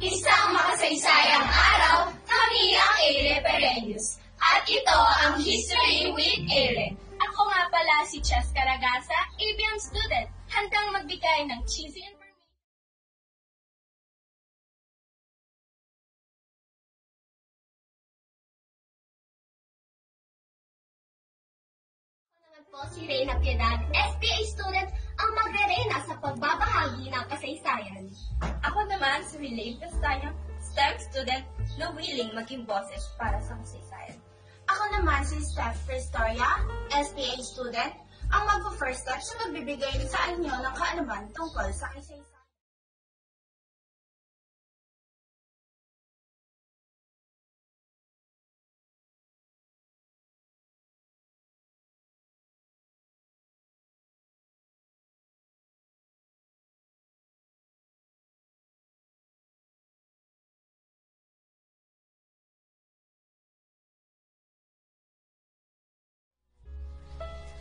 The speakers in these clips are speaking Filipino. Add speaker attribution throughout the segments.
Speaker 1: Isang makasaysayang araw, kami ang A-Referendus. At ito ang History with Aaron.
Speaker 2: Ako nga pala si Chess Caragasa, ABM student, handang magbigay ng cheesy information.
Speaker 1: Po si Reyna Piedad, SPA student, ang magre-reyna sa pagbabahagi ng kasaysayan.
Speaker 2: Ako naman si Relay Pestanya, STEM student na willing maging boses para sa kasaysayan.
Speaker 1: Ako naman si Steph Prestoria, SPA student, ang mag-first step sa magbibigay sa inyo ng kaalaman tungkol sa kasaysayan.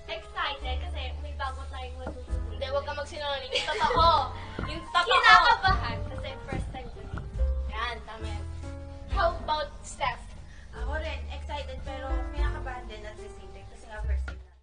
Speaker 3: Excited kasi may bago tayong matutunan. Hindi, huwag ka magsinungaling. Yung totoo. Yung totoo.
Speaker 1: Kinakabahan.
Speaker 3: Kasi first time ko. Yan, tama yan. How about Steph?
Speaker 4: Ako rin, excited pero pinakabahan din at the same time kasi nga first time natin.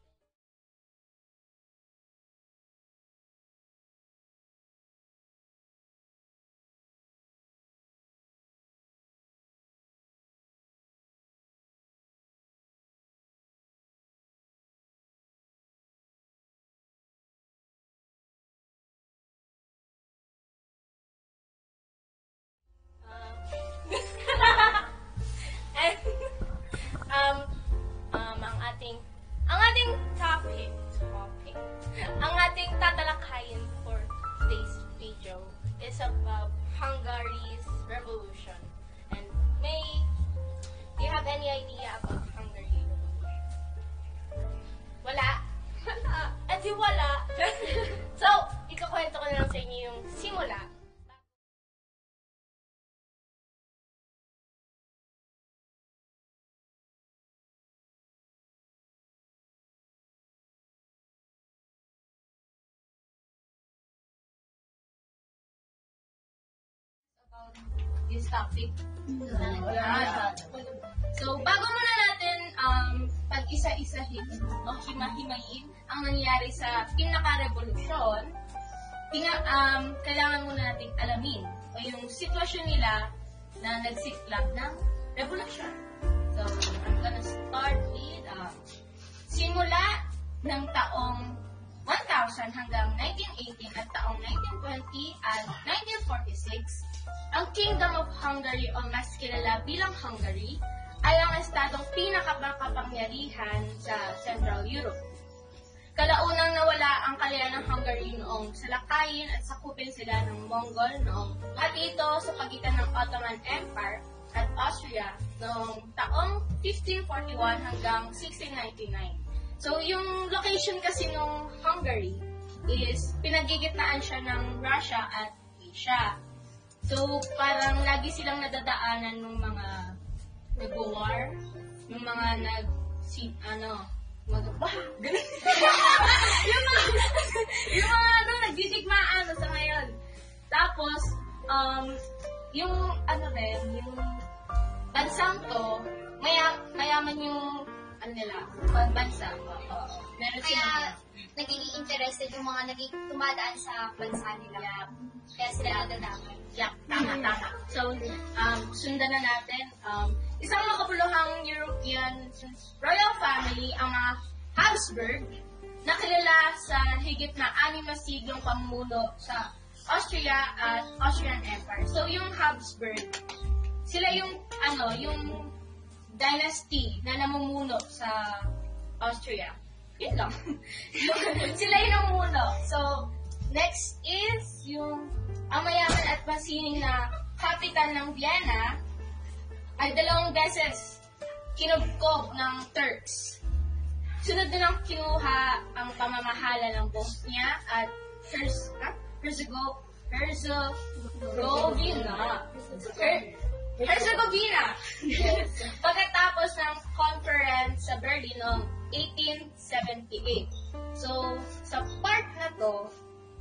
Speaker 3: Ang ating topic, ang ating tatalakayin for today's video is about Hungary's revolution. And do you have any idea about Hungary revolution? Wala? At di wala. So, ikakwento ko na lang sa inyo yung simula.
Speaker 2: This topic. So, bago muna natin pag-isa-isahin o hima-himayin ang nangyari sa pinaka-revolusyon, kailangan muna natin alamin o yung sitwasyon nila na nagsiklab ng revolusyon. So, I'm gonna start with simula ng taong 1000 hanggang 1918 at taong 1920 at 1946, ang Kingdom of Hungary o mas kilala bilang Hungary ay ang estadong pinakamakapangyarihan sa Central Europe. Kalaunang nawala ang kalayan ng Hungary noong salakayin at sakupin sila ng Mongol noong at ito sa pagitan ng Ottoman Empire at Austria noong taong 1541 hanggang 1699. So, yung location kasi ng Hungary is pinagigitnaan siya ng Russia at Asia. So, parang lagi silang nadadaanan ng mga nag-war, yung mga nagdidigmaan sa ngayon. Tapos, yung bansang to, mayaman yung bansa. Meron
Speaker 1: Kaya nagiging interested yung mga tumadaan sa bansa nila. Kaya sila nadadamay.
Speaker 2: Yeah, tama. So, sundan na natin. Isang makabuluhang European royal family, ang mga Habsburg, na kilala sa higit na 6 na siglong pamumuno sa Austria at Austrian Empire. So, yung Habsburg, sila yung dynasty na namumuno sa Austria. Yun lang. Sila yung namumuno. So, next is yung ang mayaman at masining na kapitan ng Vienna ay 2 beses kinubkob ng Turks. Sunod din ang kinuha ang pamamahala ng Bosnia at Herzegovina. Pagkatapos ng conference sa Berlin noong 1878. So, sa part na to,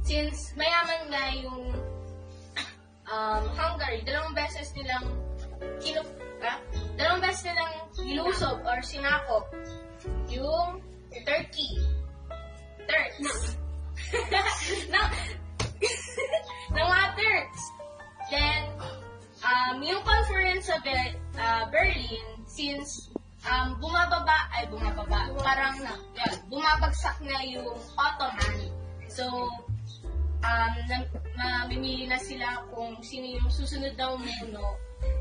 Speaker 2: since mayaman nga yung Hungary, dalawang beses nilang nilusob or sinakop yung Turkey. Turks. ng mga Turks. Then, yung conference sa Berlin, since bumabagsak na yung Ottoman. So, mamimili na sila kung sino yung susunod na umuno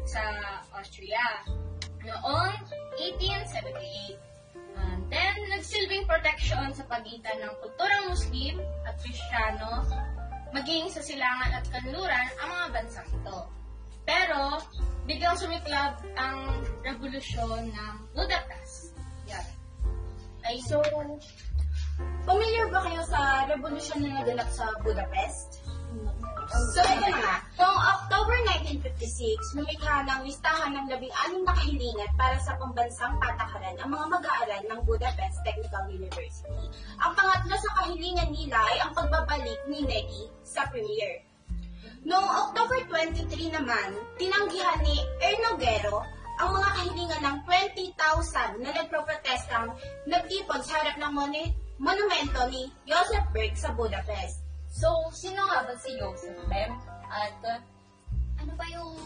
Speaker 2: sa Austria noong 1878. Then, nagsilbing protection sa pagitan ng kulturang Muslim at Kristiyano, maging sa silangan at kanluran ang mga bansang ito. Pero, biglang sumiklab ang revolusyon ng Budapest. Yan.
Speaker 1: So, familiar ba kayo sa revolusyon na naganap sa Budapest? So, ito na nga. Noong October 1956, lumikha ng listahan ng 16 na kahilingan para sa pambansang patakaran ang mga mag-aaral ng Budapest Technical University. Ang pangatlo sa kahilingan nila ay ang pagbabalik ni Negi sa premier. Noong October 23 naman, tinanggihan ni Ernogero ang mga kahilingan ng 20,000 na nagproprotestang nagtipon sa harap ng monumento ni Joseph Berg sa Budapest.
Speaker 2: So, sino nga ba si Joseph Berg? At
Speaker 5: Ano ba yung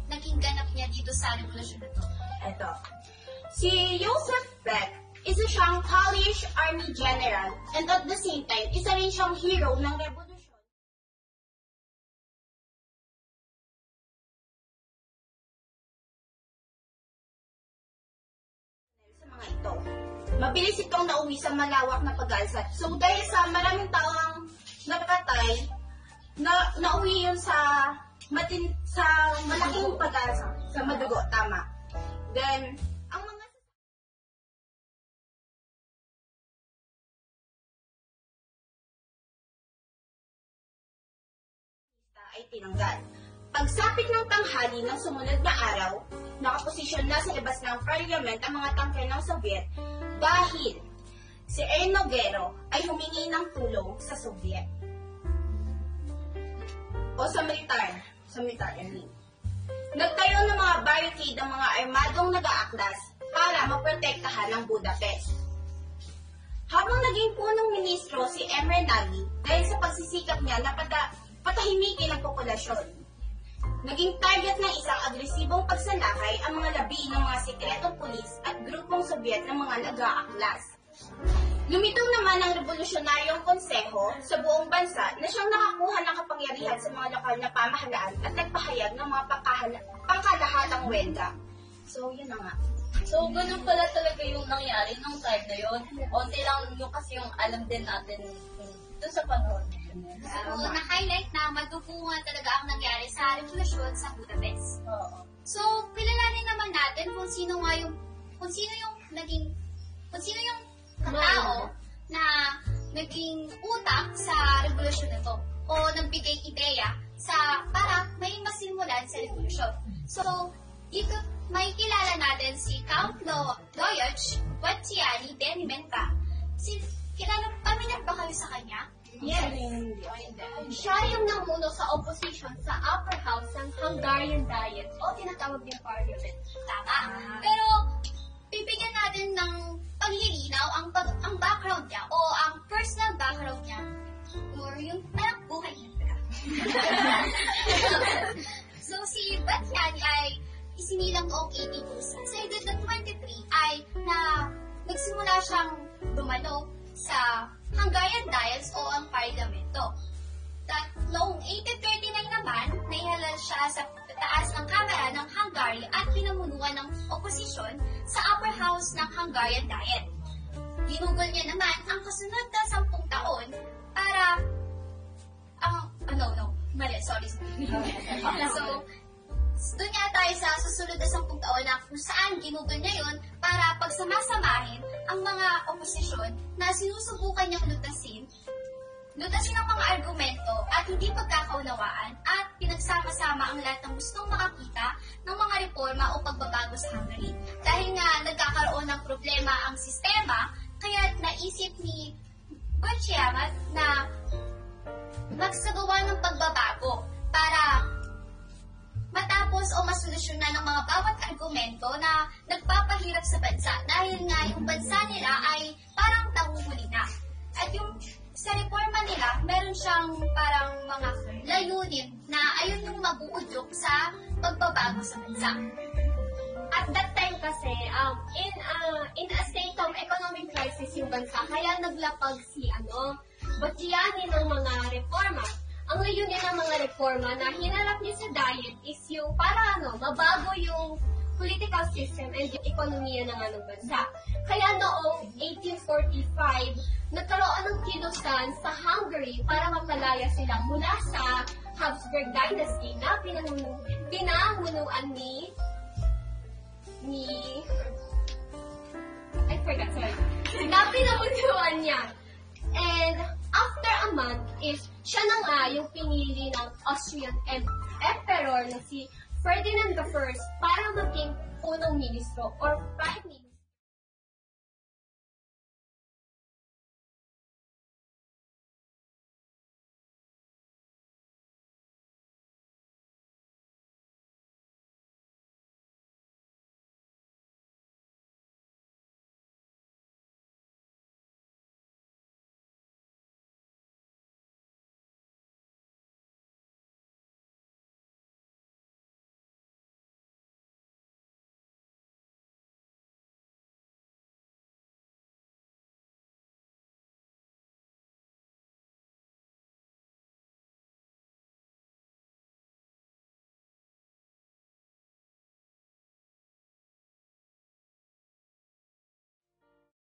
Speaker 5: naging ganap niya dito sa revolusyon na to?
Speaker 1: Ito. Si Joseph Beck, isa siyang Polish Army General and at the same time, isa rin siyang hero ng revolusyon. Sa mga ito, mabilis itong nauwi sa malawak na pag-alsat. So dahil sa maraming taong napatay, nauwi yun sa malaking pag-alsat, sa madugo, tama. Then, ang mga ay tinanggal. Pagsapit ng tanghali ng sumunod na araw, nakaposisyon na sa labas ng parliament ang mga tangke ng Soviet dahil si Ernogero ay humingi ng tulong sa Soviet. O sa militar, I mean. Nagtayo ng mga barricade ang mga armadong nag-aaklas para maprotektahan ang Budapest. Habang naging punong ministro si Emre Nagy dahil sa pagsisikap niya na patahimikin ang populasyon, naging target ng isang agresibong pagsalakay ang mga labi ng mga sikretong pulis at grupong Soviet ng mga nag-aaklas. Lumitaw naman ang revolusyonaryong konseho sa buong bansa na siyang nakakuha ng kapangyarihan sa mga lokal na pamahalaan at nagpahayag ng mga pangkalahatang welga. So, yun na nga.
Speaker 2: so, ganun pala talaga yung nangyari nung time na yun. Onti lang yung kasi yung alam din natin dun sa panahon.
Speaker 5: So, na-highlight na madubungan talaga ang nangyari sa revolusyon sa Budapest.
Speaker 2: Oo.
Speaker 5: So, kilalanin naman natin kung sino yung tao na naging utak sa revolusyon na to o nagbigay ideya para may masimulan sa revolusyon. So, dito may kilala natin si Count Lajos Batsiani Denimenka. Pamilyar ba kayo sa kanya?
Speaker 1: Yes.
Speaker 5: Siya yung namuno sa opposition sa upper house ng Hungarian Diet o tinatawag din parliament. Tama. Pero, bibigyan natin ng paglilinaw ang background niya o ang personal background niya or yung parang buhay niya. So, si Batsiani ay isinilang noong 82. Sa edad ng 23 ay nagsimula siyang dumalo sa Hungarian Diet o ang parlamento. Noong 1839 naman, naihalal siya sa taas ng kamera ng Hungary at pinamunuan ng oposisyon sa upper house ng Hungarian Diet. Ginugol niya naman ang kasunod na 10 taon para So, doon nga tayo sa susunod na 10 taon na kung saan ginugol niya yun para pagsamasamahin ang mga oposisyon na sinusubukan niyang lutasin ang mga argumento at hindi pagkakaunawaan at pinagsama-sama ang lahat ng gustong makakita ng mga reforma o pagbabago sa Hungary. Dahil nga nagkakaroon ng problema ang sistema, kaya naisip ni Batsiani na magsagawa ng pagbabago para maayos o masolusyonan ng mga bawat argumento na nagpapahirap sa bansa dahil nga yung bansa nila ay parang nahuhuli na. At yung sa reforma nila, meron siyang parang mga layunin na ayun yung mag-uudyok sa pagbabago sa bansa.
Speaker 6: At that time kasi, in a state of economic crisis yung bansa, kaya naglapag si Batiani ng mga reforma. Ang layunin ng mga reforma na hinarap niya sa Diet is yung para mabago yung political system and yung ekonomiya ng bansa. Kaya noong 1845, nagkaroon ng kilusan sa Hungary para mapalaya sila mula sa Habsburg Dynasty na pinamunuan na pinamunuan niya. And after a month siya na nga yung pinili ng Austrian Emperor na si Ferdinand I para maging punong ministro or prime minister